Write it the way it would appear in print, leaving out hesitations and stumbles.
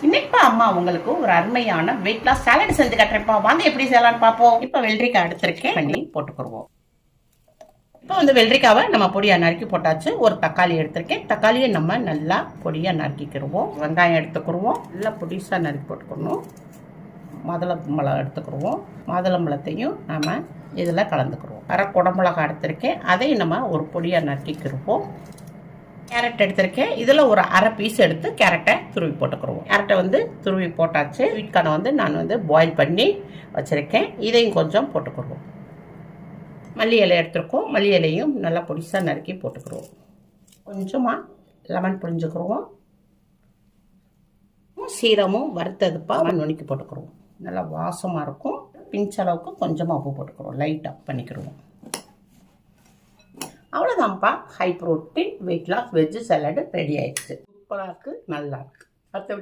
இன்னைக்கு அம்மா உங்களுக்கு ஒரு அருமையான வெயிட் லாஸ் சாலட் செஞ்சு கட்டுறேன்ப்பா. வாங்க எப்படி செய்யலாம்னு பார்ப்போம். இப்போ வெள்ளரிக்காய் எடுத்திருக்கேன், பண்ணி போட்டுக்குருவோம். இப்போ வந்து வெள்ளரிக்காவை நம்ம பொடியாக நறுக்கி போட்டாச்சு. ஒரு தக்காளி எடுத்திருக்கேன், தக்காளியை நம்ம நல்லா பொடியாக நறுக்கிக்கிடுவோம். வெங்காயம் எடுத்துக்கிடுவோம், நல்லா பொடிசாக நறுக்கி போட்டுக்கணும். மாதுளம்பழம் எடுத்துக்கிடுவோம், மாதுளம்பழத்தையும் நம்ம இதில் கலந்துக்கிடுவோம். அரை குடமிளகா எடுத்திருக்கேன், அதையும் நம்ம ஒரு பொடியாக நறுக்கிக்கிடுவோம். கேரட் எடுத்திருக்கேன், இதில் ஒரு அரை பீஸ் எடுத்து கேரட்டை துருவி போட்டுக்கிடுவோம். கேரட்டை வந்து துருவி போட்டாச்சு. ஸ்வீட் கார்னை வந்து நான் வந்து பாயில் பண்ணி வச்சுருக்கேன், இதையும் கொஞ்சம் போட்டுக்கிடுவோம். மல்லி இலை எடுத்துருக்கோம், மல்லி இலையும் நல்லா பொடிசாக நறுக்கி போட்டுக்கிடுவோம். கொஞ்சமாக லெமன் புழிஞ்சுக்கிடுவோம். சீரமும் வறுத்ததுப்பா நுணுக்கி போட்டுக்கிடுவோம். நல்லா வாசமாக இருக்கும். பிஞ்ச் அளவுக்கு கொஞ்சமாக உப்பு போட்டுக்கிடுவோம், லைட்டாக பண்ணிக்கிடுவோம். அவ்வளோதான்ப்பா, high protein weight loss veg salad ready ஆயிடுச்சு. சூப்பராக இருக்குது, நல்லா இருக்குது. அடுத்தபடி